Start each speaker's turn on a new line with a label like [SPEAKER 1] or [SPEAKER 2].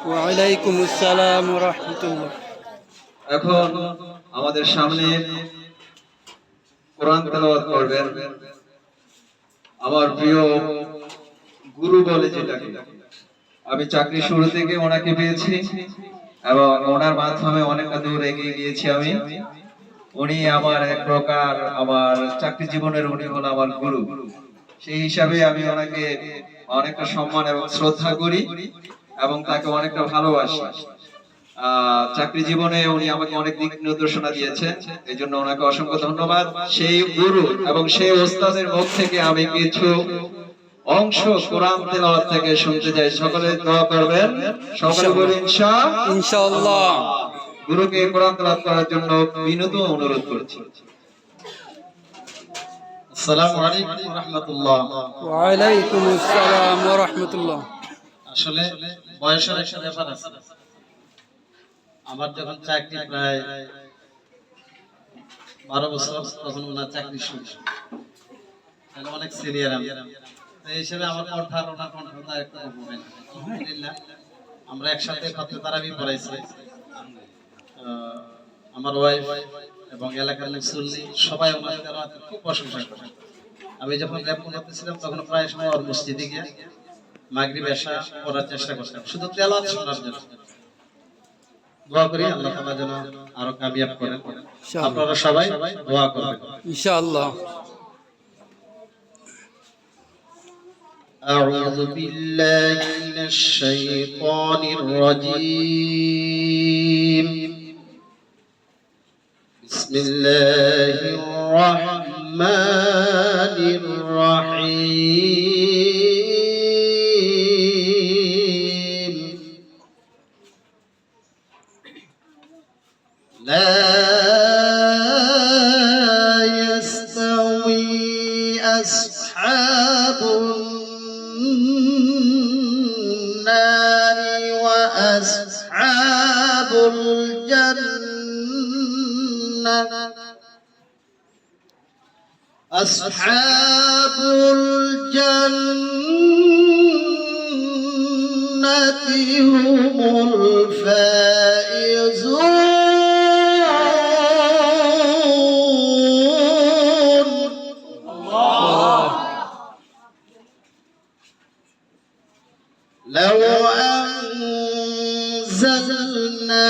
[SPEAKER 1] ওয়ালাইকুম আসসালাম ওয়া রাহমাতুল্লাহ।
[SPEAKER 2] এখন আমাদের সামনে কোরআন তেলাওয়াত করবেন আমার প্রিয় গুরু বলে যেটাকে। আমি চাকরি শুরু থেকে ওনাকে পেয়েছি এবং ওনার মাধ্যমে অনেকটা দূর এগিয়ে গিয়েছি আমি। উনি আমার এক প্রকার আমার চাকরি জীবনের উনি হল আমার গুরু। সেই হিসাবে আমি ওনাকে অনেকটা সম্মান এবং শ্রদ্ধা করি এবং তাকে অনেকটা ভালোবাসি। চাকরি জীবনে উনি আমাকে অনেক দিক নির্দেশনা দিয়েছেন, এই জন্য ওনাকে অসংখ্য ধন্যবাদ। সেই গুরু এবং সেই ওস্তাদের মুখ থেকে আমি কিছু অংশ কোরআন তেলাওয়াত থেকে শুনতে যাই। সকলে দোয়া করবেন, সকলে বলি
[SPEAKER 1] ইনশাআল্লাহ।
[SPEAKER 2] গুরুকে কোরআন তেলাওয়াত করার জন্য বিনীত অনুরোধ করছি। আসসালামু আলাইকুম ওয়া রাহমাতুল্লাহ।
[SPEAKER 1] ওয়া আলাইকুম আসসালাম ওয়া রাহমাতুল্লাহ।
[SPEAKER 3] আসলে বয়সের একটা ব্যাপার আছে। আমার যখন চাকরি প্রায় 12 বছর, তখন ওনার চাকরি শুরু, তাহলে অনেক সিনিয়র আমি। এই হিসেবে আমার কণ্ঠার ওনার কণ্ঠটা একটা হবে না। আলহামদুলিল্লাহ আমরা একসাথে ফাতরে তারাবি পড়াইছি। আমার ওয়াইফ এবং এলাকার মুসল্লি সবাই ওনার তেলাওয়াতের খুব প্রশংসা করে। আমি যখন র্যাপ করতেছিলাম তখন প্রায় সময় ওর মসজিদে গিয়ে মাগরিব এশা পড়ার চেষ্টা করতাম, শুধু তেলাওয়াত শোনার জন্য। দোয়া করি আল্লাহ তাআলা যেন আরো কামিয়াব করেন। আপনারা সবাই দোয়া করবেন
[SPEAKER 1] ইনশাআল্লাহ।
[SPEAKER 3] أعوذ بالله من الشيطان الرجيم. بسم الله الرحمن الرحيم. لا يستوي أصحاب النار وأصحاب الجنة. أصحاب الجنة هم الفائزون. لو أنزلنا